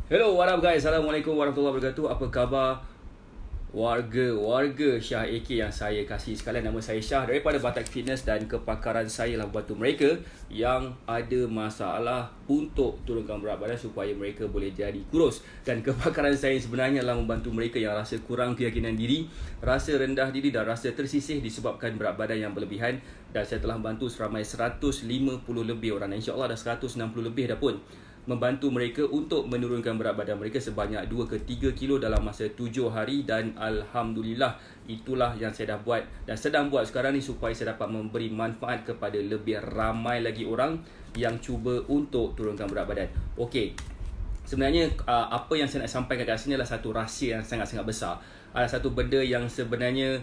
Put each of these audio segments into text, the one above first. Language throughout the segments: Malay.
Hello, what up guys? Assalamualaikum warahmatullahi wabarakatuh. Apa khabar warga Syah AK yang saya kasih sekalian? Nama saya Syah daripada Batak Fitness dan kepakaran saya lah membantu mereka yang ada masalah untuk turunkan berat badan supaya mereka boleh jadi kurus. Dan kepakaran saya sebenarnya adalah membantu mereka yang rasa kurang keyakinan diri, rasa rendah diri dan rasa tersisih disebabkan berat badan yang berlebihan. Dan saya telah membantu seramai 150 lebih orang, dan insyaAllah dah 160 lebih dah pun, membantu mereka untuk menurunkan berat badan mereka sebanyak 2 ke 3 kilo dalam masa 7 hari. Dan Alhamdulillah, itulah yang saya dah buat dan sedang buat sekarang ni supaya saya dapat memberi manfaat kepada lebih ramai lagi orang yang cuba untuk turunkan berat badan. Okey, sebenarnya apa yang saya nak sampaikan kat sini adalah satu rahsia yang sangat-sangat besar. Ada satu benda yang sebenarnya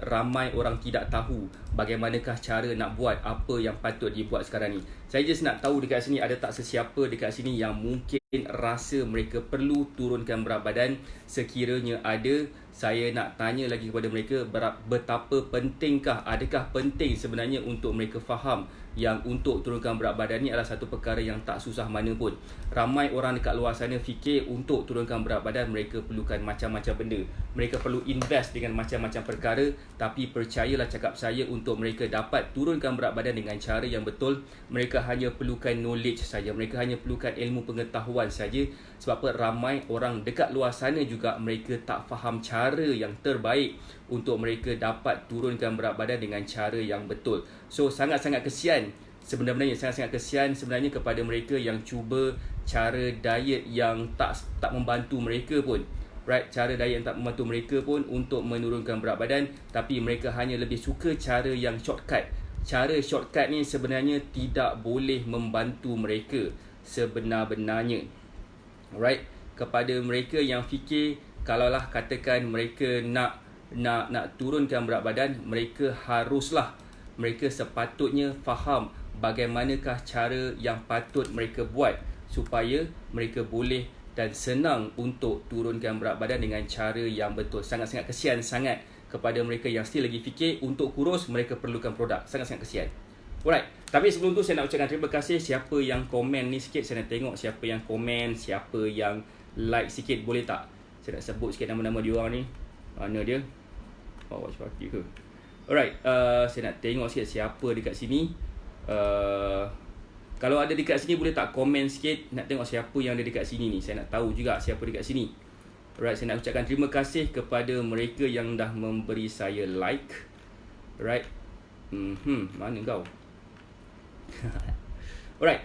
ramai orang tidak tahu bagaimanakah cara nak buat apa yang patut dibuat sekarang ni. Saya just nak tahu dekat sini ada tak sesiapa dekat sini yang mungkin rasa mereka perlu turunkan berat badan. Sekiranya ada, saya nak tanya lagi kepada mereka betapa pentingkah, adakah penting sebenarnya untuk mereka faham yang untuk turunkan berat badan ni adalah satu perkara yang tak susah mana pun. Ramai orang dekat luar sana fikir untuk turunkan berat badan mereka perlukan macam-macam benda. Mereka perlu invest dengan macam-macam perkara, tapi percayalah cakap saya, untuk mereka dapat turunkan berat badan dengan cara yang betul, mereka hanya perlukan knowledge saja. Mereka hanya perlukan ilmu pengetahuan saja. Sebab apa? Ramai orang dekat luar sana juga mereka tak faham cara yang terbaik untuk mereka dapat turunkan berat badan dengan cara yang betul. So sangat-sangat kesian sebenarnya kepada mereka yang cuba cara diet yang tak membantu mereka pun. Right, cara diet yang tak membantu mereka pun untuk menurunkan berat badan, tapi mereka hanya lebih suka cara yang shortcut. Cara shortcut ni sebenarnya tidak boleh membantu mereka sebenar-benarnya. Right, kepada mereka yang fikir kalaulah katakan mereka nak turunkan berat badan, mereka sepatutnya faham bagaimanakah cara yang patut mereka buat supaya mereka boleh dan senang untuk turunkan berat badan dengan cara yang betul. Sangat-sangat kesian sangat kepada mereka yang still lagi fikir untuk kurus mereka perlukan produk. Sangat-sangat kesian. Alright, tapi sebelum tu saya nak ucapkan terima kasih siapa yang komen ni sikit. Saya nak tengok siapa yang komen, siapa yang like sikit, boleh tak? Saya nak sebut sikit nama-nama diorang ni. Mana dia? Watch party ke? Alright, saya nak tengok sikit siapa dekat sini. Kalau ada dekat sini boleh tak komen sikit. Nak tengok siapa yang ada dekat sini ni. Saya nak tahu juga siapa dekat sini. Alright, saya nak ucapkan terima kasih kepada mereka yang dah memberi saya like. Alright. Mana kau? Alright.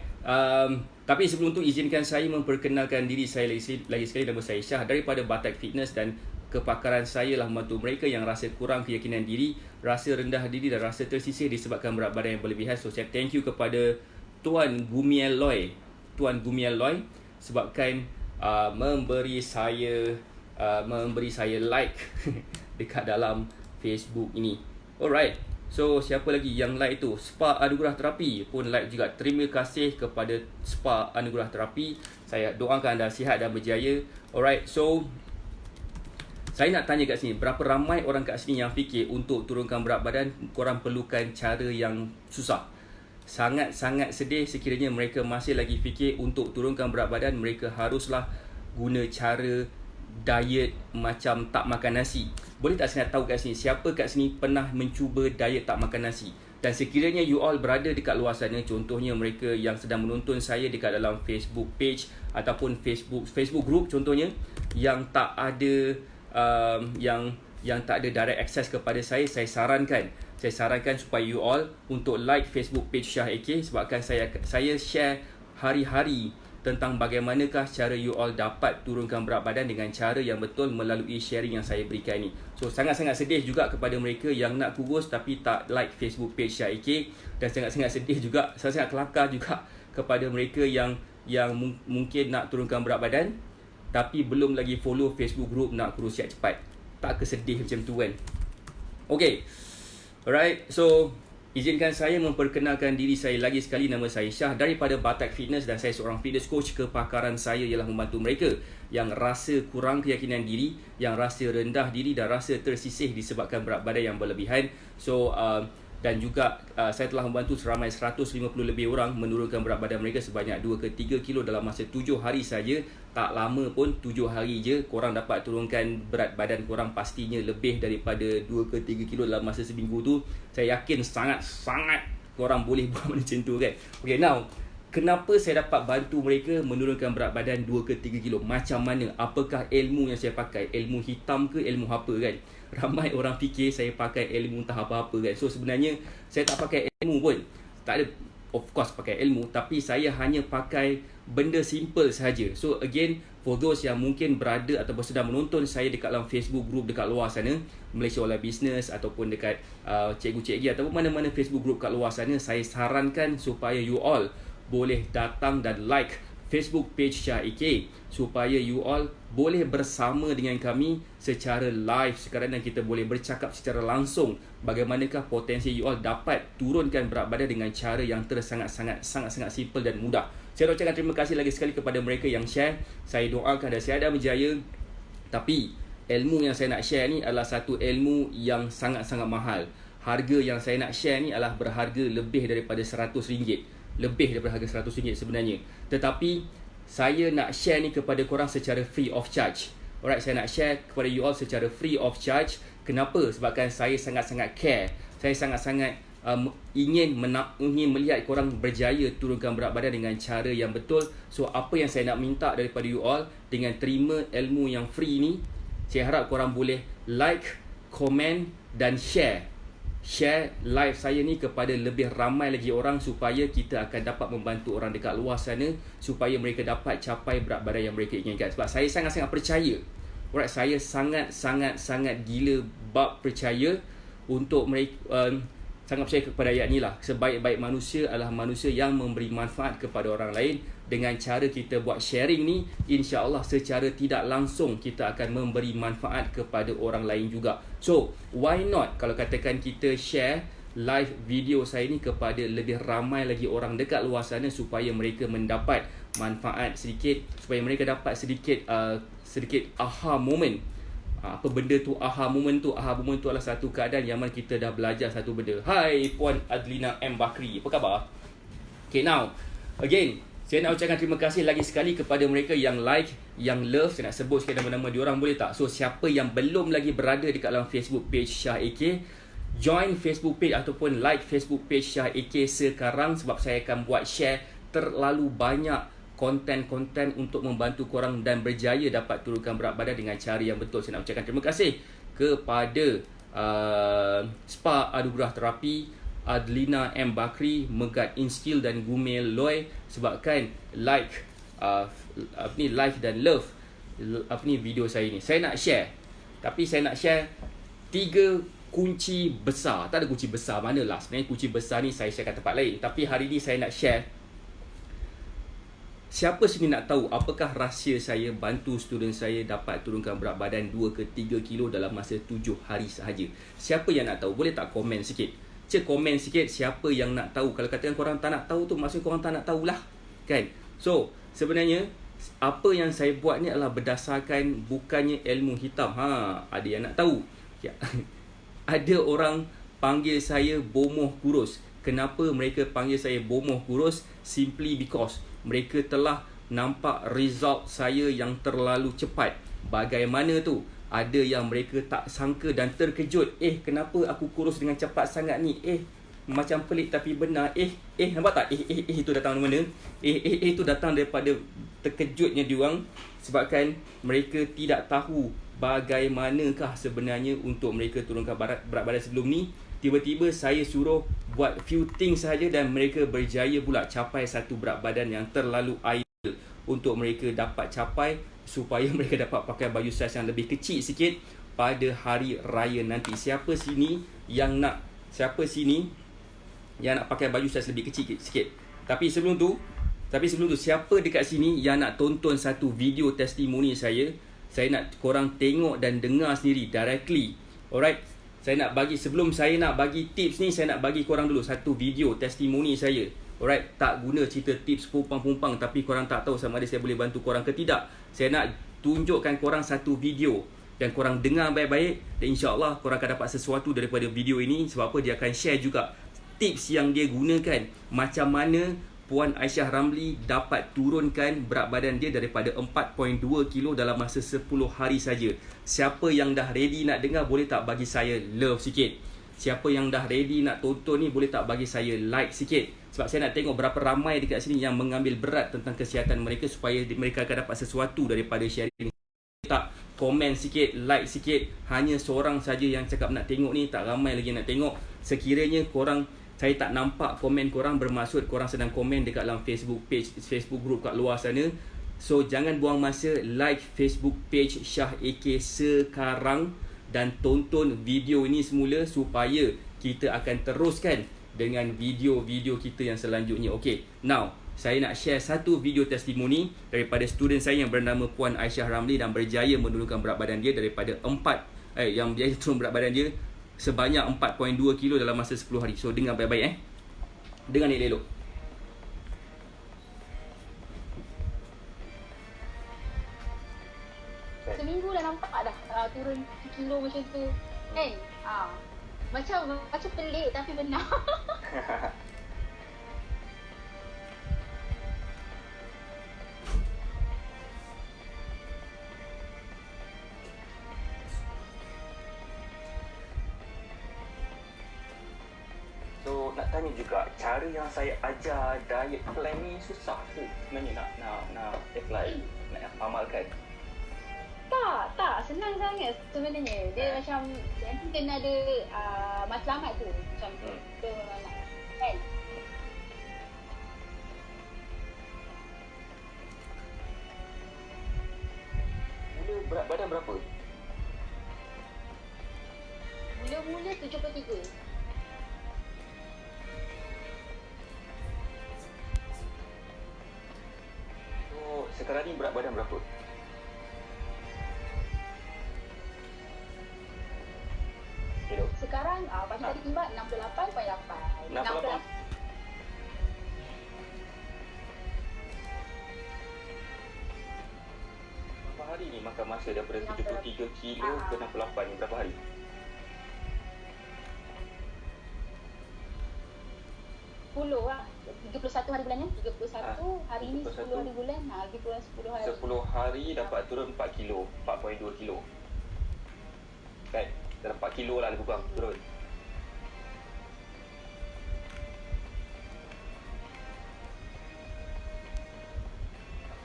Tapi sebelum tu izinkan saya memperkenalkan diri saya lagi sekali. Nama saya Syah daripada Batak Fitness, dan kepakaran saya lah membantu mereka yang rasa kurang keyakinan diri, rasa rendah diri dan rasa tersisih disebabkan berat badan yang berlebihan. So saya thank you kepada Tuan Gumiel Loy sebabkan memberi saya like dekat dalam Facebook ini. Alright. So siapa lagi yang like tu? Spa Anugerah Terapi pun like juga. Terima kasih kepada Spa Anugerah Terapi. Saya doakan anda sihat dan berjaya. Alright. So saya nak tanya kat sini, berapa ramai orang kat sini yang fikir untuk turunkan berat badan korang perlukan cara yang susah? Sangat-sangat sedih sekiranya mereka masih lagi fikir untuk turunkan berat badan mereka haruslah guna cara diet macam tak makan nasi. Boleh tak saya nak tahu kat sini, siapa kat sini pernah mencuba diet tak makan nasi? Dan sekiranya you all berada dekat luar sana, contohnya mereka yang sedang menonton saya dekat dalam Facebook page ataupun Facebook group contohnya, yang tak ada yang tak ada direct access kepada saya sarankan supaya you all untuk like Facebook page Syah AK, sebabkan saya share hari-hari tentang bagaimanakah cara you all dapat turunkan berat badan dengan cara yang betul melalui sharing yang saya berikan ni. So sangat-sangat sedih juga kepada mereka yang nak kurus tapi tak like Facebook page Syah AK, dan sangat-sangat sedih juga, sangat-sangat kelakar juga kepada mereka yang mungkin nak turunkan berat badan tapi belum lagi follow Facebook group nak kurus sihat cepat. Tak kesedih macam tu kan? Okay. Alright, so izinkan saya memperkenalkan diri saya lagi sekali. Nama saya Syah daripada Batak Fitness, dan saya seorang fitness coach. Kepakaran saya ialah membantu mereka yang rasa kurang keyakinan diri, yang rasa rendah diri dan rasa tersisih disebabkan berat badan yang berlebihan. So dan juga saya telah membantu seramai 150 lebih orang menurunkan berat badan mereka sebanyak 2 ke 3 kilo dalam masa 7 hari saja. Tak lama pun, 7 hari je korang dapat turunkan berat badan korang pastinya lebih daripada 2 ke 3 kilo dalam masa seminggu tu. Saya yakin sangat-sangat korang boleh buat macam tu kan. Okay, now kenapa saya dapat bantu mereka menurunkan berat badan 2 ke 3 kilo? Macam mana? Apakah ilmu yang saya pakai? Ilmu hitam ke ilmu apa kan? Ramai orang fikir saya pakai ilmu entah apa-apa kan. So sebenarnya saya tak pakai ilmu pun. Tak ada, of course pakai ilmu, tapi saya hanya pakai benda simple sahaja. So again, for those yang mungkin berada ataupun sedang menonton saya dekat dalam Facebook group dekat luar sana, Malaysia Online Business ataupun dekat cikgu-cikgu ataupun mana-mana Facebook group kat luar sana, saya sarankan supaya you all boleh datang dan like Facebook page Syah AK supaya you all boleh bersama dengan kami secara live sekarang dan kita boleh bercakap secara langsung bagaimanakah potensi you all dapat turunkan berat badan dengan cara yang sangat-sangat simple dan mudah. Saya ucapkan terima kasih lagi sekali kepada mereka yang share. Saya doakan dan saya ada berjaya. Tapi ilmu yang saya nak share ni adalah satu ilmu yang sangat-sangat mahal. Harga yang saya nak share ni adalah berharga lebih daripada RM100. Lebih daripada harga RM100 sebenarnya. Tetapi saya nak share ni kepada korang secara free of charge. Alright, saya nak share kepada you all secara free of charge. Kenapa? Sebabkan saya sangat-sangat care. Saya sangat-sangat ingin melihat korang berjaya turunkan berat badan dengan cara yang betul. So apa yang saya nak minta daripada you all dengan terima ilmu yang free ni, saya harap korang boleh like, komen dan share live saya ni kepada lebih ramai lagi orang supaya kita akan dapat membantu orang dekat luar sana supaya mereka dapat capai berat badan yang mereka inginkan. Sebab saya sangat-sangat percaya. Alright, saya sangat-sangat gila bab percaya untuk mereka, sangat percaya kepada ayat ni lah. Sebaik-baik manusia adalah manusia yang memberi manfaat kepada orang lain. Dengan cara kita buat sharing ni, insya-Allah secara tidak langsung kita akan memberi manfaat kepada orang lain juga. So, why not kalau katakan kita share live video saya ni kepada lebih ramai lagi orang dekat luar sana supaya mereka mendapat manfaat sedikit, supaya mereka dapat sedikit aha moment. Apa benda tu aha moment tu? Aha moment tu adalah satu keadaan yang mana kita dah belajar satu benda. Hai Puan Adlina M. Bakri, apa khabar? Okay, now again, saya nak ucapkan terima kasih lagi sekali kepada mereka yang like, yang love. Saya nak sebut sekali nama-nama diorang, boleh tak? So siapa yang belum lagi berada dekat dalam Facebook page Syah AK, join Facebook page ataupun like Facebook page Syah AK sekarang, sebab saya akan buat share terlalu banyak konten-konten untuk membantu korang dan berjaya dapat turunkan berat badan dengan cara yang betul. Saya nak ucapkan terima kasih kepada Spa Anugerah Terapi, Adlina M. Bakri, Megat Inskill dan Gumel Loy sebabkan like dan love video saya ni. Saya nak share, tapi saya nak share 3 kunci besar. Tak ada kunci besar manalah. Sebenarnya kunci besar ni saya share kat tempat lain, tapi hari ni saya nak share. Siapa sini nak tahu apakah rahsia saya bantu student saya dapat turunkan berat badan 2 ke 3 kilo dalam masa 7 hari sahaja? Siapa yang nak tahu? Boleh tak komen sikit? Komen sikit siapa yang nak tahu. Kalau katakan korang tak nak tahu tu, maksudnya korang tak nak tahulah, kan? So sebenarnya apa yang saya buat ni adalah berdasarkan bukannya ilmu hitam. Ada yang nak tahu ya. Ada orang panggil saya bomoh kurus. Kenapa mereka panggil saya bomoh kurus? Simply because mereka telah nampak result saya yang terlalu cepat. Bagaimana tu? Ada yang mereka tak sangka dan terkejut. Kenapa aku kurus dengan cepat sangat ni? Macam pelik tapi benar. Nampak tak? Itu datang dari mana? Itu datang daripada terkejutnya diorang sebabkan mereka tidak tahu bagaimanakah sebenarnya untuk mereka turunkan berat badan sebelum ni. Tiba-tiba saya suruh buat few things sahaja dan mereka berjaya pula capai satu berat badan yang terlalu ideal untuk mereka dapat capai supaya mereka dapat pakai baju saiz yang lebih kecil sikit pada hari raya nanti. Siapa sini yang nak pakai baju saiz lebih kecil sikit? Tapi sebelum tu siapa dekat sini yang nak tonton satu video testimoni saya? Saya nak korang tengok dan dengar sendiri directly. Alright. Sebelum saya nak bagi tips ni, saya nak bagi korang dulu satu video testimoni saya. Alright, tak guna cerita tips pumpang-pumpang tapi korang tak tahu sama ada saya boleh bantu korang ke tidak. Saya nak tunjukkan korang satu video dan korang dengar baik-baik, dan insyaAllah korang akan dapat sesuatu daripada video ini. Sebab apa, dia akan share juga tips yang dia gunakan, macam mana Puan Aisyah Ramli dapat turunkan berat badan dia daripada 4.2 kilo dalam masa 10 hari saja. Siapa yang dah ready nak dengar, boleh tak bagi saya love sikit? Siapa yang dah ready nak tonton ni, boleh tak bagi saya like sikit? Sebab saya nak tengok berapa ramai dekat sini yang mengambil berat tentang kesihatan mereka, supaya mereka akan dapat sesuatu daripada sharing. Tak komen sikit, like sikit. Hanya seorang saja yang cakap nak tengok ni, tak ramai lagi nak tengok. Sekiranya korang, saya tak nampak komen korang, bermaksud korang sedang komen dekat dalam Facebook page, Facebook group kat luar sana. So jangan buang masa, like Facebook page Shah AK sekarang dan tonton video ini semula, supaya kita akan teruskan dengan video-video kita yang selanjutnya. Okay, now saya nak share satu video testimoni daripada student saya yang bernama Puan Aisyah Ramli, dan berjaya menurunkan berat badan dia daripada yang berjaya turun berat badan dia sebanyak 4.2 kilo dalam masa 10 hari. So dengar baik-baik dengar ni elok. Seminggu dah nampak dah turun kilo macam tu kan. Macam pelik tapi benar. So nak tanya juga, cara yang saya ajar diet plan ni susah ke sebenarnya nak apply, nak amalkan? Tak, senang sangat sebenarnya. Dia macam nanti kena ada matlamat tu macam tu. Kita nak kan. Mula berat badan berapa? Mula-mula 73. So sekarang ni berat badan berapa? Sekarang pagi tadi timbang 68.8. 68. Berapa hari ni makan masa daripada 73 kilo ke 68 ni, berapa hari? 10 lah. 31 hari bulan ni. 31 hari ni 10 hari bulan. Lagi kurang 10 hari. 10 hari dapat turun 4 kilo, 4.2 kilo. Kan? Dalam 4 kilo lah lebih kurang turun.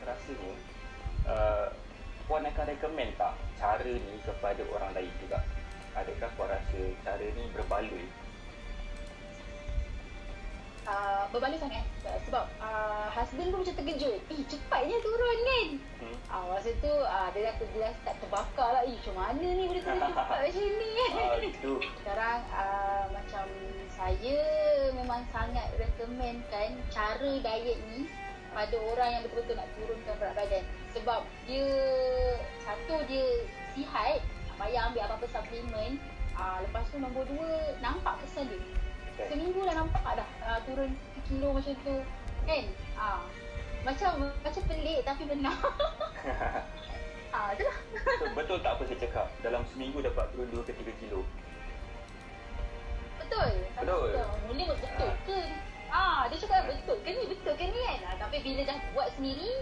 Rasanya Puan akan recommend tak cara ni kepada orang lain juga? Adakah Puan rasa cara ni berbaloi? Berbaloi sangat. Sebab husband pun macam terkejut. Cepatnya turun kan. Masa tu dia dah terjelas tak terbakar lah. Macam mana ni boleh turun cepat macam ni. Sekarang macam saya memang sangat recommendkan cara diet ni pada orang yang betul-betul nak turunkan berat badan. Sebab dia, satu, dia sihat, tak payah ambil apa-apa suplemen. Lepas tu nombor dua, nampak kesan dia. Seminggu dah nampak dah turun kilo macam tu kan. Macam pelik tapi benar. Itulah. So, betul tak apa saya cakap? Dalam seminggu dapat turun 2 ke 3 kilo? Betul. Mula betul ke? Dia cakap betul ke ni kan. Tapi bila dah buat sendiri,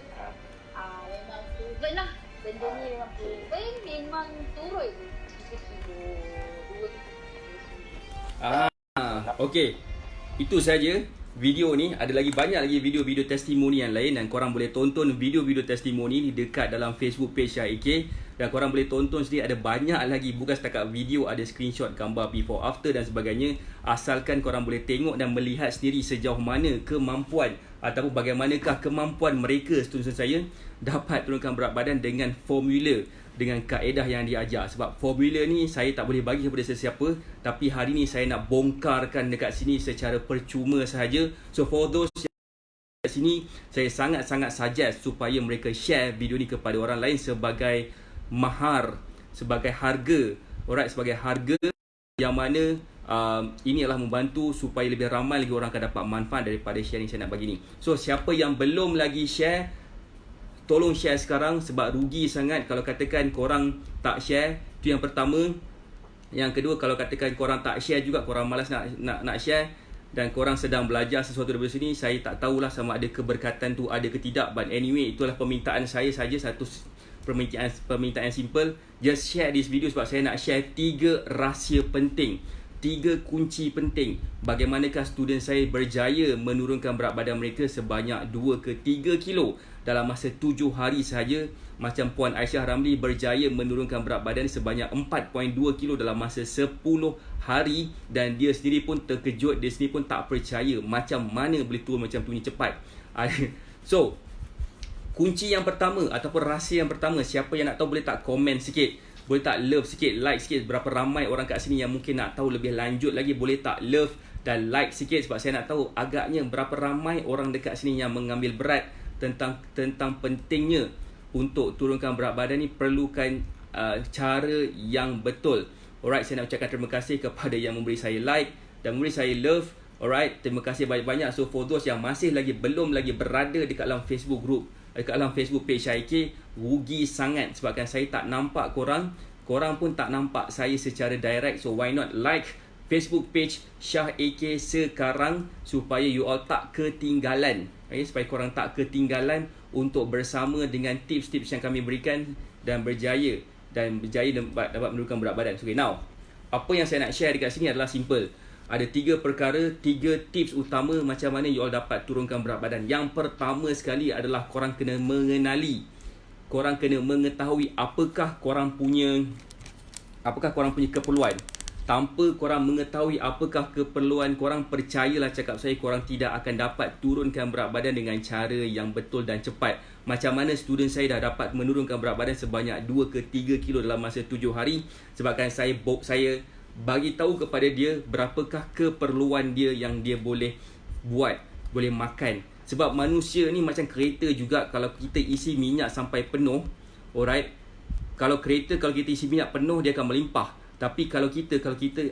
memang proven lah. Benda ni memang proven, memang turun 3 kilo, 2 ke 3 kilo. Okey. Itu saja video ni. Ada lagi banyak lagi video-video testimoni yang lain, dan korang boleh tonton video-video testimoni ni dekat dalam Facebook page Shah AK, dan korang boleh tonton sendiri. Ada banyak lagi, bukan setakat video, ada screenshot gambar before after dan sebagainya. Asalkan korang boleh tengok dan melihat sendiri sejauh mana kemampuan ataupun bagaimanakah kemampuan mereka, student saya, dapat turunkan berat badan dengan formula, dengan kaedah yang diajar. Sebab formula ni saya tak boleh bagi kepada sesiapa, tapi hari ni saya nak bongkarkan dekat sini secara percuma sahaja. So for those yang kat sini, saya sangat-sangat suggest supaya mereka share video ni kepada orang lain sebagai mahar, sebagai harga. Alright, sebagai harga yang mana ini adalah membantu supaya lebih ramai lagi orang akan dapat manfaat daripada sharing saya nak bagi ni. So siapa yang belum lagi share, tolong share sekarang sebab rugi sangat kalau katakan korang tak share. Itu yang pertama. Yang kedua, kalau katakan korang tak share juga, korang malas nak share dan korang sedang belajar sesuatu daripada sini, saya tak tahulah sama ada keberkatan tu ada ke tidak. But anyway, itulah permintaan saya saja, satu permintaan simple. Just share this video sebab saya nak share 3 rahsia penting, 3 kunci penting bagaimanakah student saya berjaya menurunkan berat badan mereka sebanyak 2 ke 3 kilo dalam masa 7 hari sahaja. Macam Puan Aisyah Ramli berjaya menurunkan berat badan sebanyak 4.2 kilo dalam masa 10 hari. Dan dia sendiri pun terkejut, dia sendiri pun tak percaya macam mana boleh turun macam tu ni cepat. So, kunci yang pertama ataupun rahsia yang pertama, siapa yang nak tahu boleh tak komen sikit, boleh tak love sikit, like sikit. Berapa ramai orang kat sini yang mungkin nak tahu lebih lanjut lagi, boleh tak love dan like sikit sebab saya nak tahu agaknya berapa ramai orang dekat sini yang mengambil berat tentang pentingnya untuk turunkan berat badan ni perlukan cara yang betul. Alright, saya nak ucapkan terima kasih kepada yang memberi saya like dan memberi saya love. Alright, terima kasih banyak-banyak. So for those yang masih belum berada dekat dalam Facebook group, dekat dalam Facebook page Syah, rugi sangat sebabkan saya tak nampak korang pun tak nampak saya secara direct. So why not like Facebook page Syah AK sekarang supaya you all tak ketinggalan. Okay, supaya korang tak ketinggalan untuk bersama dengan tips-tips yang kami berikan dan berjaya dapat menurunkan berat badan. Okay, now apa yang saya nak share dekat sini adalah simple. Ada 3 perkara, 3 tips utama macam mana you all dapat turunkan berat badan. Yang pertama sekali adalah korang kena mengenali, korang kena mengetahui apakah korang punya keperluan. Tanpa korang mengetahui apakah keperluan korang, percayalah cakap saya, korang tidak akan dapat turunkan berat badan dengan cara yang betul dan cepat. Macam mana student saya dah dapat menurunkan berat badan sebanyak 2 ke 3 kilo dalam masa 7 hari sebabkan saya bagi tahu kepada dia berapakah keperluan dia yang dia boleh buat, boleh makan. Sebab manusia ni macam kereta juga, kalau kita isi minyak sampai penuh, alright, kalau kita isi minyak penuh dia akan melimpah. Tapi kalau kita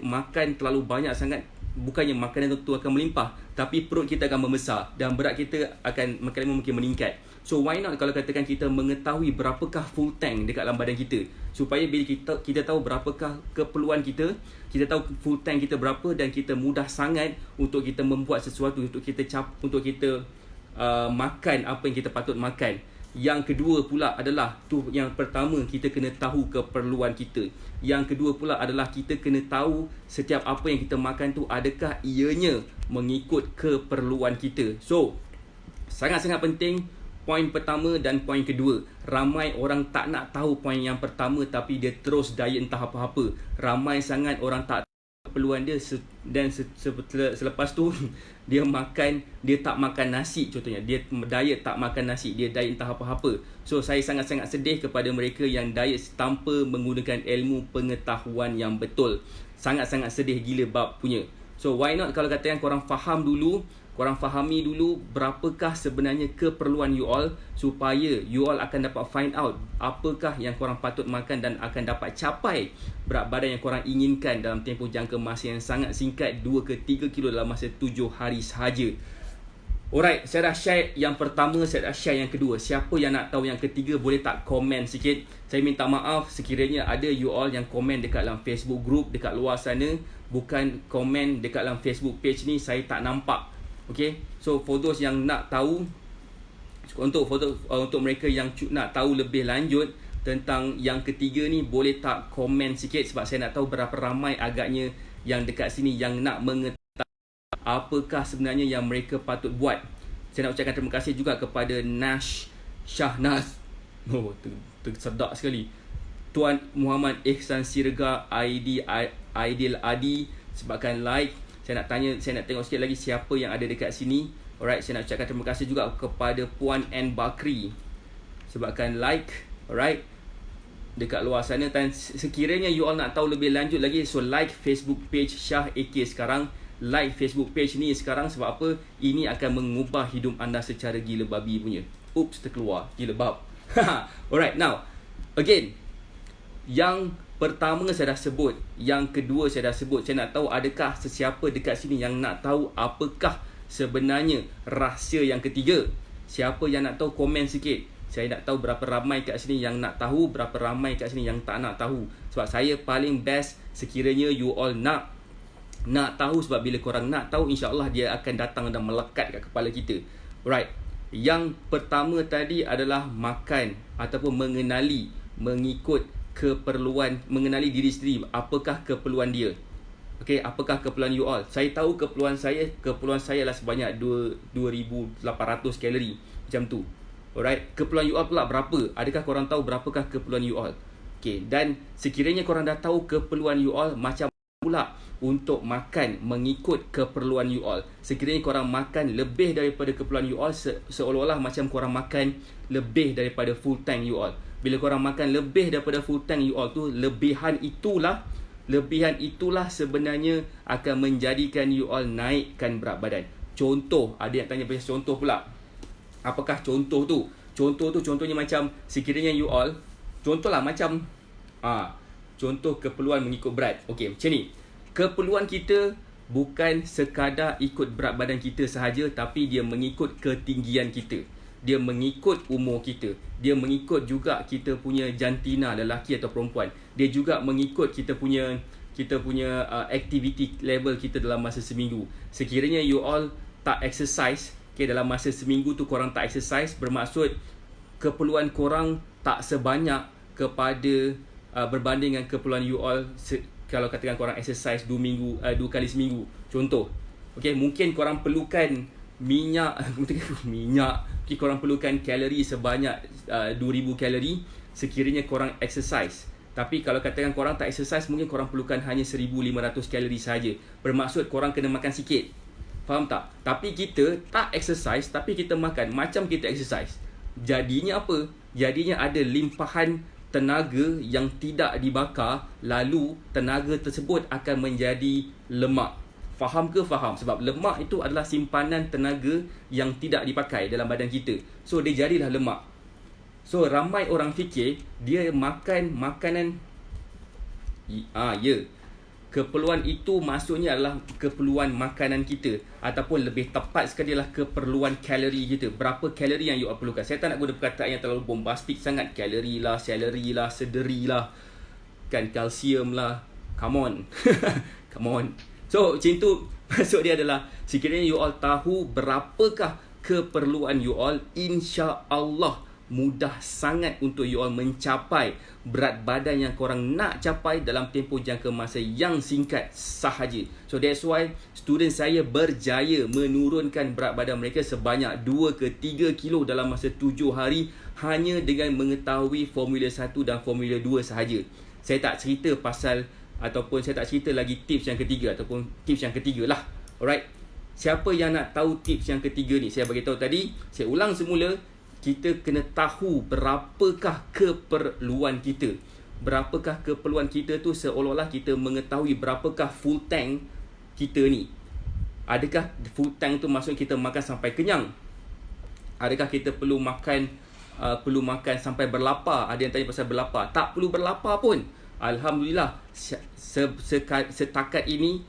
makan terlalu banyak sangat, bukannya makanan itu akan melimpah, tapi perut kita akan membesar dan berat kita akan makin lama makin meningkat. So why not kalau katakan kita mengetahui berapakah full tank dekat dalam badan kita, supaya bila kita tahu berapakah keperluan kita tahu full tank kita berapa dan kita mudah sangat untuk kita membuat sesuatu, untuk kita makan apa yang kita patut makan. Yang kedua pula adalah yang pertama, kita kena tahu keperluan kita. Yang kedua pula adalah kita kena tahu setiap apa yang kita makan tu adakah ianya mengikut keperluan kita. So sangat-sangat penting poin pertama dan poin kedua. Ramai orang tak nak tahu poin yang pertama tapi dia terus diet entah apa-apa. Ramai sangat orang tak tahu keperluan dia dan selepas tu dia tak makan nasi. Contohnya dia diet tak makan nasi, dia diet entah apa-apa. So saya sangat-sangat sedih kepada mereka yang diet tanpa menggunakan ilmu pengetahuan yang betul. Sangat-sangat sedih gila bab punya. So why not kalau katakan korang fahami dulu berapakah sebenarnya keperluan you all, supaya you all akan dapat find out apakah yang korang patut makan dan akan dapat capai berat badan yang korang inginkan dalam tempoh jangka masa yang sangat singkat, 2 ke 3 kilo dalam masa 7 hari sahaja. Alright, saya dah share yang pertama, saya dah share yang kedua. Siapa yang nak tahu yang ketiga boleh tak komen sikit. Saya minta maaf sekiranya ada you all yang komen dekat dalam Facebook group dekat luar sana, bukan komen dekat dalam Facebook page ni, saya tak nampak. Okay, so for those yang nak tahu, untuk mereka yang nak tahu lebih lanjut tentang yang ketiga ni, boleh tak komen sikit sebab saya nak tahu berapa ramai agaknya yang dekat sini yang nak mengetahui apakah sebenarnya yang mereka patut buat. Saya nak ucapkan terima kasih juga kepada Nash Shahnaz, tersedak sekali, Tuan Muhammad Ihsan Sirga, Aidil Adi sebabkan like. Saya nak tengok sikit lagi siapa yang ada dekat sini. Alright, saya nak ucapkan terima kasih juga kepada Puan N Bakri sebabkan like. Alright, dekat luar sana. Dan sekiranya you all nak tahu lebih lanjut lagi, so like Facebook page Syah AK sekarang. Like Facebook page ni sekarang. Sebab apa? Ini akan mengubah hidup anda secara gila babi punya. Oops, terkeluar gila bab. Alright, now again, yang pertama saya dah sebut, yang kedua saya dah sebut. Saya nak tahu adakah sesiapa dekat sini yang nak tahu apakah sebenarnya rahsia yang ketiga. Siapa yang nak tahu komen sikit. Saya nak tahu berapa ramai kat sini yang nak tahu, berapa ramai kat sini yang tak nak tahu. Sebab saya paling best sekiranya you all nak tahu, sebab bila korang nak tahu, insya-Allah dia akan datang dan melekat kat kepala kita. Right. Yang pertama tadi adalah makan ataupun mengikut keperluan, mengenali diri sendiri, apakah keperluan dia. Okey, apakah keperluan you all? Saya tahu keperluan saya adalah sebanyak 2800 kalori macam tu. Alright, keperluan you all pula berapa? Adakah korang tahu berapakah keperluan you all? Okey, dan sekiranya korang dah tahu keperluan you all, macam pula untuk makan mengikut keperluan you all. Sekiranya korang makan lebih daripada keperluan you all, seolah-olah macam korang makan lebih daripada full tank you all. Bila korang makan lebih daripada full tank you all tu, lebihan itulah sebenarnya akan menjadikan you all naikkan berat badan. Contoh, ada yang tanya pasal contoh pula. Apakah contoh tu? Contohnya macam sekiranya you all, contohlah macam contoh keperluan mengikut berat. Okey, macam ni. Keperluan kita bukan sekadar ikut berat badan kita sahaja, tapi dia mengikut ketinggian kita. Dia mengikut umur kita. Dia mengikut juga kita punya jantina, lelaki atau perempuan. Dia juga mengikut kita punya activity level kita dalam masa seminggu. Sekiranya you all tak exercise, dalam masa seminggu tu korang tak exercise, bermaksud keperluan korang tak sebanyak kepada berbanding dengan keperluan you all kalau katakan korang exercise 2 kali seminggu. Contoh, mungkin korang perlukan minyak, korang perlukan kalori sebanyak 2000 kalori sekiranya korang exercise. Tapi kalau katakan korang tak exercise, mungkin korang perlukan hanya 1500 kalori saja. Bermaksud korang kena makan sikit. Faham tak? Tapi kita tak exercise, tapi kita makan macam kita exercise. Jadinya apa? Jadinya ada limpahan tenaga yang tidak dibakar, lalu tenaga tersebut akan menjadi lemak. Faham ke? Faham. Sebab lemak itu adalah simpanan tenaga yang tidak dipakai dalam badan kita. So, dia jadilah lemak. So, ramai orang fikir dia makan makanan. Keperluan itu maksudnya adalah keperluan makanan kita, ataupun lebih tepat sekali adalah keperluan kalori kita. Berapa kalori yang you all perlukan. Saya tak nak guna perkataan yang terlalu bombastik sangat. Kalori lah, celery lah, sederi lah, kan, kalsium lah. Come on. Come on. So, macam tu maksud dia adalah sekiranya you all tahu berapakah keperluan you all, insya-Allah mudah sangat untuk you all mencapai berat badan yang korang nak capai dalam tempoh jangka masa yang singkat sahaja. So that's why student saya berjaya menurunkan berat badan mereka sebanyak 2 ke 3 kilo dalam masa 7 hari hanya dengan mengetahui Formula 1 dan Formula 2 sahaja. Saya tak cerita pasal ataupun saya tak cerita lagi tips yang ketiga ataupun tips yang ketiga lah. Alright. Siapa yang nak tahu tips yang ketiga ni? Saya bagi tahu tadi, saya ulang semula. Kita kena tahu berapakah keperluan kita. Berapakah keperluan kita tu seolah-olah kita mengetahui berapakah full tank kita ni. Adakah full tank tu maksud kita makan sampai kenyang? Adakah kita perlu makan sampai berlapar? Ada yang tanya pasal berlapar. Tak perlu berlapar pun. Alhamdulillah, setakat ini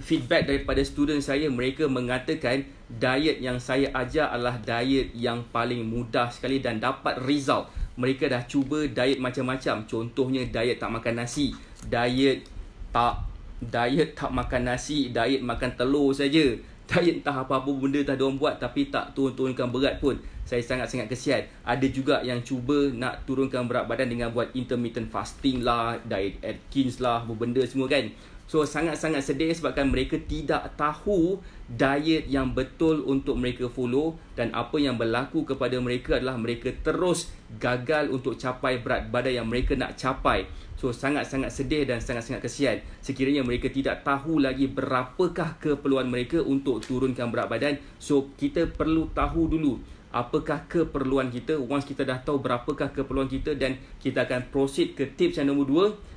feedback daripada student saya, mereka mengatakan diet yang saya ajar adalah diet yang paling mudah sekali dan dapat result. Mereka dah cuba diet macam-macam. Contohnya diet tak makan nasi, diet tak makan nasi, diet makan telur saja, diet entah apa-apa benda dah diorang buat tapi tak turun-turunkan berat pun. Saya sangat-sangat kesian. Ada juga yang cuba nak turunkan berat badan dengan buat intermittent fasting lah, diet Atkins lah, benda semua kan. So, sangat-sangat sedih sebabkan mereka tidak tahu diet yang betul untuk mereka follow, dan apa yang berlaku kepada mereka adalah mereka terus gagal untuk capai berat badan yang mereka nak capai. So, sangat-sangat sedih dan sangat-sangat kesian sekiranya mereka tidak tahu lagi berapakah keperluan mereka untuk turunkan berat badan. So, kita perlu tahu dulu apakah keperluan kita. Once kita dah tahu berapakah keperluan kita, dan kita akan proceed ke tips yang nombor 2.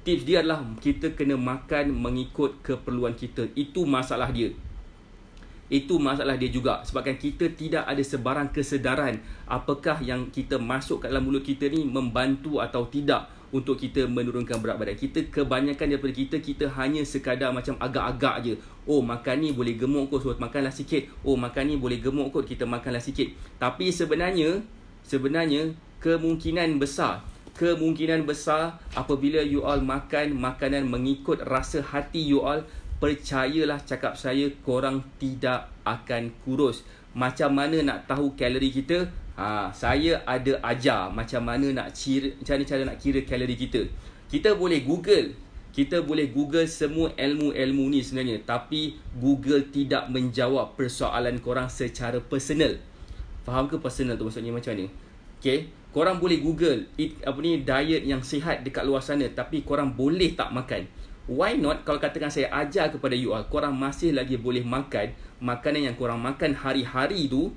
Tips dia adalah kita kena makan mengikut keperluan kita. Itu masalah dia. Itu masalah dia juga. Sebabkan kita tidak ada sebarang kesedaran apakah yang kita masuk kat dalam mulut kita ni membantu atau tidak untuk kita menurunkan berat badan. Kebanyakan daripada kita hanya sekadar macam agak-agak je. Oh, makan ni boleh gemuk kot, so makanlah sikit. Oh, makan ni boleh gemuk kot, kita makanlah sikit. Tapi sebenarnya sebenarnya kemungkinan besar apabila you all makan makanan mengikut rasa hati you all, percayalah cakap saya, korang tidak akan kurus. Macam mana nak tahu kalori kita? Saya ada ajar macam mana cara nak kira kalori kita. Kita boleh Google semua ilmu-ilmu ni sebenarnya, tapi Google tidak menjawab persoalan korang secara personal. Faham ke personal tu maksudnya macam ni? Okay, korang boleh Google diet yang sihat dekat luar sana, tapi korang boleh tak makan. Why not kalau katakan saya ajar kepada you all, korang masih lagi boleh makan makanan yang korang makan hari-hari tu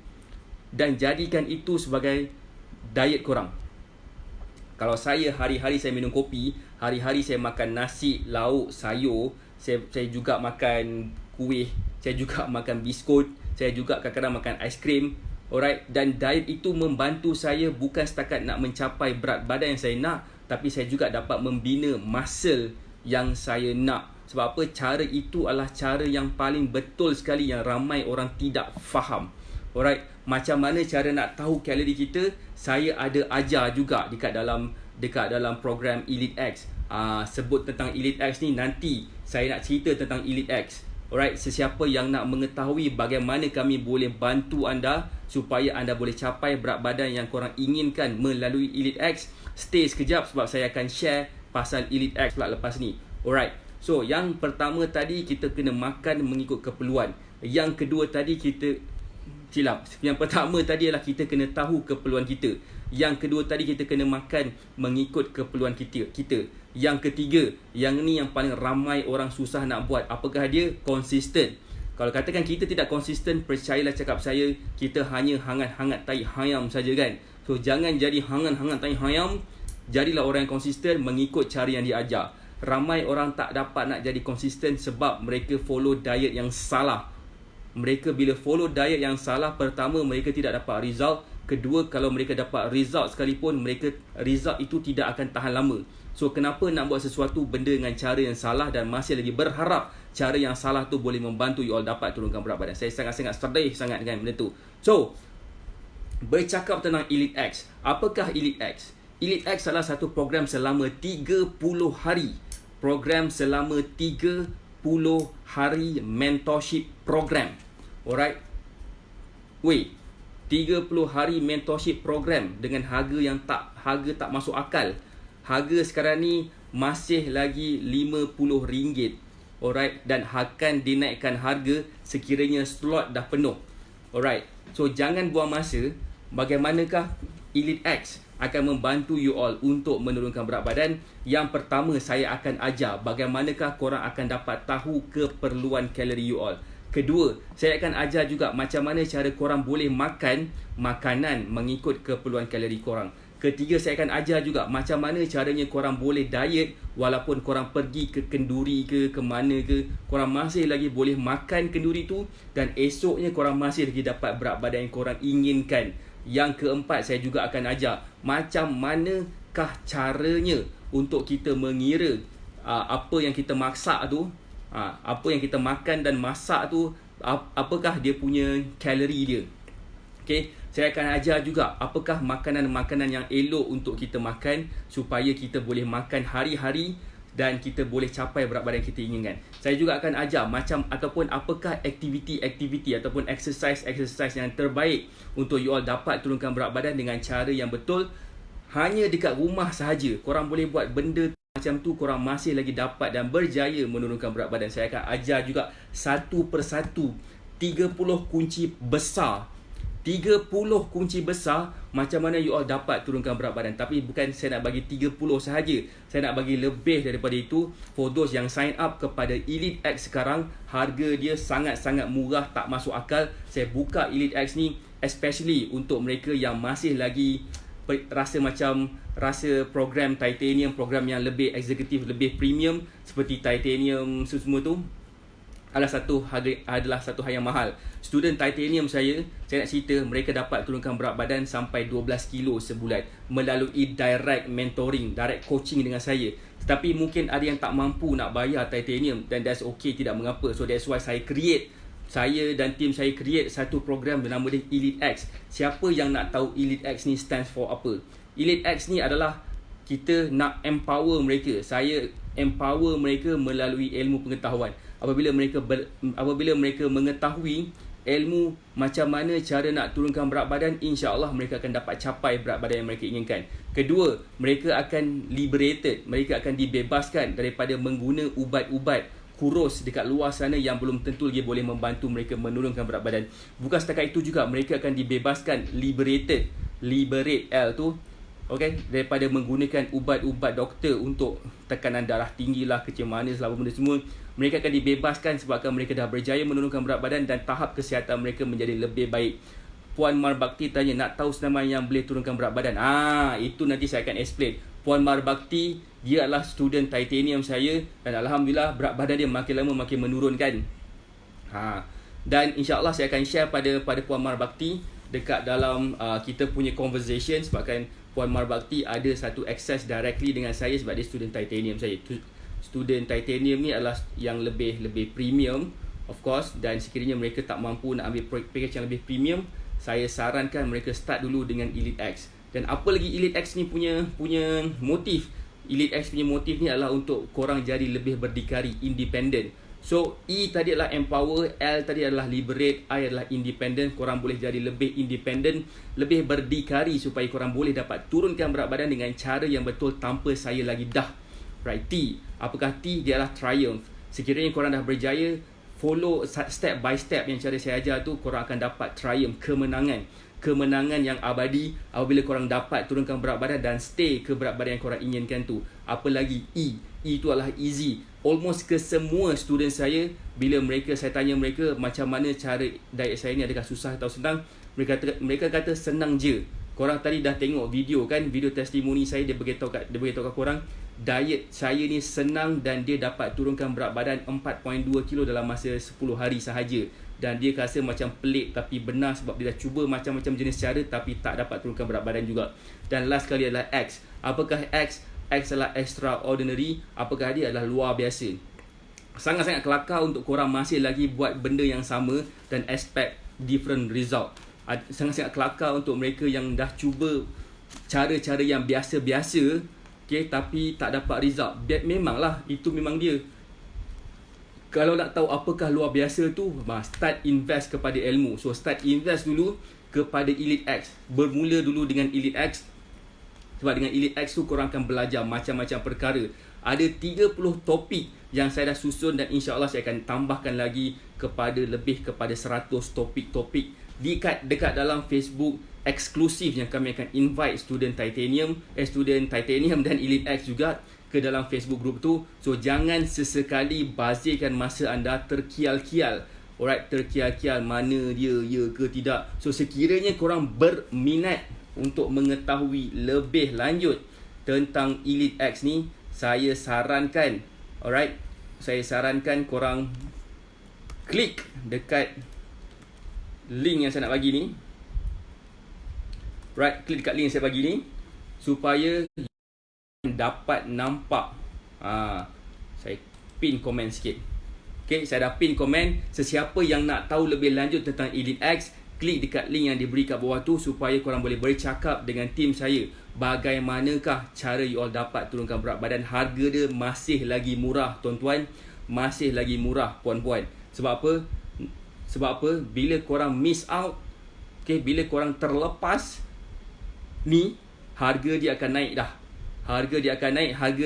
dan jadikan itu sebagai diet korang. Kalau saya hari-hari saya minum kopi, hari-hari saya makan nasi, lauk, sayur, saya juga makan kuih, saya juga makan biskut, saya juga kadang-kadang makan aiskrim. Alright, dan diet itu membantu saya bukan setakat nak mencapai berat badan yang saya nak, tapi saya juga dapat membina muscle yang saya nak. Sebab apa? Cara itu adalah cara yang paling betul sekali yang ramai orang tidak faham. Alright, macam mana cara nak tahu kalori kita? Saya ada ajar juga dekat dalam program Elite X. Sebut tentang Elite X ni, nanti saya nak cerita tentang Elite X. Alright, sesiapa yang nak mengetahui bagaimana kami boleh bantu anda supaya anda boleh capai berat badan yang korang inginkan melalui Elite X, stay sekejap sebab saya akan share pasal Elite X pula lepas ni. Alright, so yang pertama tadi kita kena makan mengikut keperluan. Yang kedua tadi yang pertama tadi adalah kita kena tahu keperluan kita. Yang kedua tadi kita kena makan mengikut keperluan kita. Yang ketiga, yang ni yang paling ramai orang susah nak buat. Apakah dia? Konsisten. Kalau katakan kita tidak konsisten, percayalah cakap saya, kita hanya hangat-hangat tai hayam saja kan. So jangan jadi hangat-hangat tai hayam. Jadilah orang yang konsisten mengikut cara yang diajar. Ramai orang tak dapat nak jadi konsisten sebab mereka follow diet yang salah. Mereka bila follow diet yang salah, pertama mereka tidak dapat result. Kedua, kalau mereka dapat result sekalipun, result itu tidak akan tahan lama. So kenapa nak buat sesuatu benda dengan cara yang salah dan masih lagi berharap cara yang salah tu boleh membantu you all dapat turunkan berat badan? Saya sangat-sangat sedih sangat dengan benda tu. So, bercakap tentang Elite X. Apakah Elite X? Elite X adalah satu program selama 30 hari. Program selama 30 hari mentorship program. Alright. 30 hari mentorship program dengan harga tak masuk akal. Harga sekarang ni masih lagi RM50. Alright, dan akan dinaikkan harga sekiranya slot dah penuh. Alright. So jangan buang masa. Bagaimanakah Elite X akan membantu you all untuk menurunkan berat badan? Yang pertama, saya akan ajar bagaimanakah korang akan dapat tahu keperluan kalori you all. Kedua, saya akan ajar juga macam mana cara korang boleh makan makanan mengikut keperluan kalori korang. Ketiga, saya akan ajar juga macam mana caranya korang boleh diet walaupun korang pergi ke kenduri ke mana ke, korang masih lagi boleh makan kenduri tu dan esoknya korang masih lagi dapat berat badan yang korang inginkan. Yang keempat, saya juga akan ajar macam manakah caranya untuk kita mengira apa yang kita masak tu, apa yang kita makan dan masak tu, apakah dia punya kalori dia. Okay, saya akan ajar juga apakah makanan-makanan yang elok untuk kita makan supaya kita boleh makan hari-hari dan kita boleh capai berat badan kita inginkan. Saya juga akan ajar ataupun apakah aktiviti-aktiviti ataupun exercise yang terbaik untuk you all dapat turunkan berat badan dengan cara yang betul. Hanya dekat rumah sahaja korang boleh buat benda macam tu, korang masih lagi dapat dan berjaya menurunkan berat badan. Saya akan ajar juga satu persatu 30 kunci besar macam mana you all dapat turunkan berat badan. Tapi bukan saya nak bagi 30 sahaja, saya nak bagi lebih daripada itu. For those yang sign up kepada Elite X sekarang, harga dia sangat-sangat murah, tak masuk akal. Saya buka Elite X ni especially untuk mereka yang masih lagi rasa program titanium, program yang lebih eksekutif, lebih premium seperti titanium semua tu adalah satu hal yang mahal. Student titanium saya nak cerita, mereka dapat turunkan berat badan sampai 12 kilo sebulan melalui direct mentoring, direct coaching dengan saya. Tetapi mungkin ada yang tak mampu nak bayar titanium dan that's okay, tidak mengapa. So that's why saya create saya dan tim saya create satu program bernama dia Elite X. Siapa yang nak tahu Elite X ni stands for apa? Elite X ni adalah kita nak empower mereka. Saya empower mereka melalui ilmu pengetahuan. Apabila mereka mengetahui ilmu macam mana cara nak turunkan berat badan, insya-Allah mereka akan dapat capai berat badan yang mereka inginkan. Kedua, mereka akan liberated, mereka akan dibebaskan daripada mengguna ubat-ubat kurus dekat luar sana yang belum tentu lagi boleh membantu mereka menurunkan berat badan. Bukan setakat itu juga, mereka akan dibebaskan, liberate L tu, okay, daripada menggunakan ubat-ubat doktor untuk tekanan darah tinggi lah, kecil manis lah, benda semua. Mereka akan dibebaskan sebabkan mereka dah berjaya menurunkan berat badan dan tahap kesihatan mereka menjadi lebih baik. Puan Marbakti tanya, nak tahu senaman yang boleh turunkan berat badan? Itu nanti saya akan explain. Puan Marbakti, dia adalah student titanium saya dan Alhamdulillah berat badan dia makin lama makin menurun kan. Dan insya-Allah saya akan share pada Puan Marbakti dekat dalam kita punya conversation, sebabkan Puan Marbakti ada satu access directly dengan saya sebab dia student titanium saya. Student titanium ni adalah yang lebih premium of course, dan sekiranya mereka tak mampu nak ambil package yang lebih premium, saya sarankan mereka start dulu dengan Elite X. Dan apa lagi Elite X ni punya motif? Elite X punya motif ni adalah untuk korang jadi lebih berdikari, independent. So E tadi adalah empower, L tadi adalah liberate, I adalah independent. Korang boleh jadi lebih independent, lebih berdikari supaya korang boleh dapat turunkan berat badan dengan cara yang betul tanpa saya lagi dah. Right, T. Apakah T? Dia adalah triumph. Sekiranya korang dah berjaya follow step by step yang cara saya ajar tu, korang akan dapat triumph, kemenangan yang abadi apabila korang dapat turunkan berat badan dan stay ke berat badan yang korang inginkan tu. Apa lagi? E itu adalah easy. Almost ke semua student saya, bila saya tanya mereka macam mana cara diet saya ni, adakah susah atau senang, mereka kata senang je. Korang tadi dah tengok video kan, video testimoni saya, dia beritahu kat korang diet saya ni senang dan dia dapat turunkan berat badan 4.2 kilo dalam masa 10 hari sahaja. Dan dia rasa macam pelik tapi benar sebab dia dah cuba macam-macam jenis cara tapi tak dapat turunkan berat badan juga. Dan last kali adalah X. Apakah X? X adalah extraordinary. Apakah dia? Adalah luar biasa. Sangat-sangat kelakar untuk korang masih lagi buat benda yang sama dan expect different result. Sangat-sangat kelakar untuk mereka yang dah cuba cara-cara yang biasa-biasa, okay, tapi tak dapat result. Memanglah, itu memang dia. Kalau nak tahu apakah luar biasa tu, start invest kepada ilmu. So start invest dulu kepada Elite X. Bermula dulu dengan Elite X. Sebab dengan Elite X tu korang akan belajar macam-macam perkara. Ada 30 topik yang saya dah susun dan insya-Allah saya akan tambahkan lagi lebih kepada 100 topik-topik dekat dalam Facebook eksklusif yang kami akan invite student titanium dan Elite X juga ke dalam Facebook group tu. So jangan sesekali bazirkan masa anda terkial-kial. Alright, terkial-kial mana dia ya ke tidak. So sekiranya korang berminat untuk mengetahui lebih lanjut tentang Elite X ni, saya sarankan korang klik dekat link yang saya nak bagi ni. Right, klik dekat link yang saya bagi ni supaya dapat nampak. Saya pin komen sikit. Okay, saya dah pin komen. Sesiapa yang nak tahu lebih lanjut tentang Elite X, klik dekat link yang diberi kat bawah tu supaya korang boleh bercakap dengan tim saya. Bagaimanakah cara you all dapat turunkan berat badan. Harga dia masih lagi murah tuan-tuan, masih lagi murah puan-puan. Sebab apa? Bila korang miss out, okay, bila korang terlepas ni, harga dia akan naik dah. Harga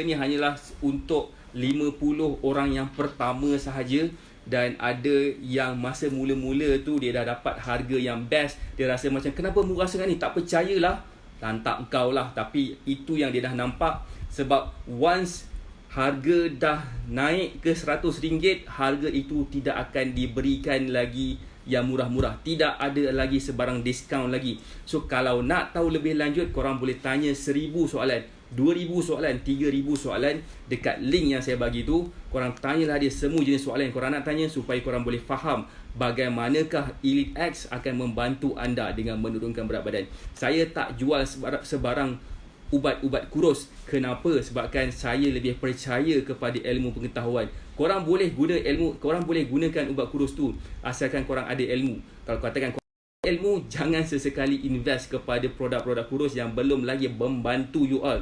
ni hanyalah untuk 50 orang yang pertama sahaja. Dan ada yang masa mula-mula tu dia dah dapat harga yang best. Dia rasa macam, kenapa murah sangat ni? Tak percayalah. Lantak kau lah. Tapi itu yang dia dah nampak. Sebab once harga dah naik ke RM100, harga itu tidak akan diberikan lagi yang murah-murah. Tidak ada lagi sebarang diskaun lagi. So kalau nak tahu lebih lanjut, korang boleh tanya 1000 soalan, 2000 soalan, 3000 soalan dekat link yang saya bagi tu. Korang tanyalah dia semua jenis soalan yang korang nak tanya supaya korang boleh faham bagaimanakah Elite X akan membantu anda dengan menurunkan berat badan. Saya tak jual sebarang ubat-ubat kurus. Kenapa? Sebabkan saya lebih percaya kepada ilmu pengetahuan. Korang boleh gunakan ubat kurus tu asalkan korang ada ilmu. Kalau katakan korang ada ilmu, jangan sesekali invest kepada produk-produk kurus yang belum lagi membantu you all,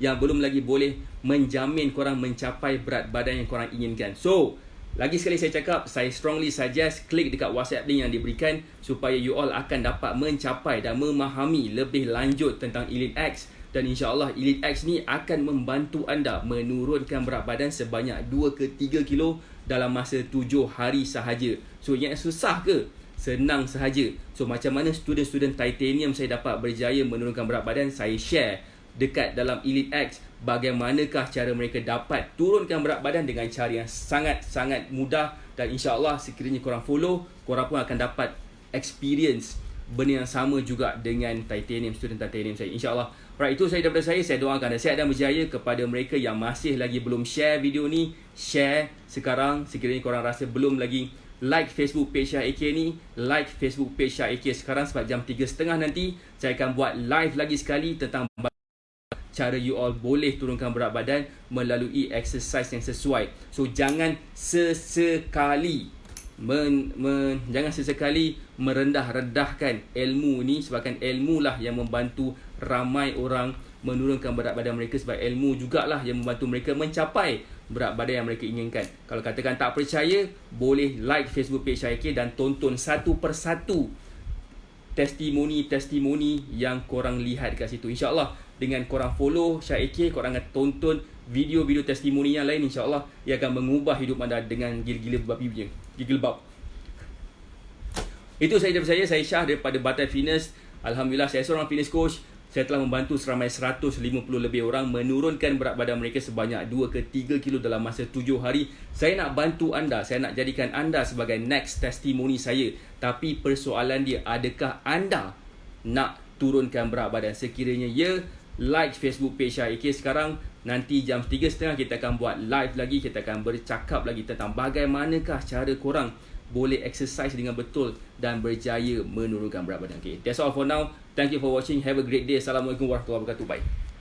yang belum lagi boleh menjamin korang mencapai berat badan yang korang inginkan. So, lagi sekali saya cakap, saya strongly suggest klik dekat WhatsApp link yang diberikan supaya you all akan dapat mencapai dan memahami lebih lanjut tentang Elite X. Dan insyaAllah Elite X ni akan membantu anda menurunkan berat badan sebanyak 2 ke 3 kilo dalam masa 7 hari sahaja. So, yang susah ke? Senang sahaja. So, macam mana student-student titanium saya dapat berjaya menurunkan berat badan, saya share dekat dalam Elite X. Bagaimanakah cara mereka dapat turunkan berat badan dengan cara yang sangat-sangat mudah. Dan insyaAllah sekiranya korang follow, korang pun akan dapat experience benda yang sama juga dengan titanium, student titanium saya, insyaAllah. Alright, itu saya daripada saya doakan anda sihat dan berjaya. Kepada mereka yang masih lagi belum share video ni, share sekarang. Sekiranya korang rasa belum lagi like Facebook page Syah AK ni, like Facebook page Syah AK sekarang, sebab jam 3.30 nanti saya akan buat live lagi sekali tentang cara you all boleh turunkan berat badan melalui exercise yang sesuai. So, jangan sesekali merendah-rendahkan ilmu ni, sebabkan ilmu lah yang membantu ramai orang menurunkan berat badan mereka, sebab ilmu jugalah yang membantu mereka mencapai berat badan yang mereka inginkan. Kalau katakan tak percaya, boleh like Facebook page Syah AK dan tonton satu persatu testimoni yang korang lihat kat situ. InsyaAllah dengan korang follow Syah AK, korang akan tonton video-video testimoni yang lain. InsyaAllah ia akan mengubah hidup anda dengan gila-gila babi punya. Gigil bab. Itu sahaja daripada saya Syah daripada Batai Fitness. Alhamdulillah, saya seorang fitness coach. Saya telah membantu seramai 150 lebih orang menurunkan berat badan mereka sebanyak 2 ke 3 kilo dalam masa 7 hari. Saya nak bantu anda, saya nak jadikan anda sebagai next testimoni saya. Tapi persoalan dia, adakah anda nak turunkan berat badan? Sekiranya ya, like Facebook page Syah AK sekarang. Nanti jam 3.30 kita akan buat live lagi. Kita akan bercakap lagi tentang bagaimanakah cara korang boleh exercise dengan betul dan berjaya menurunkan berat badan. Okay, that's all for now. Thank you for watching. Have a great day. Assalamualaikum warahmatullahi wabarakatuh. Bye.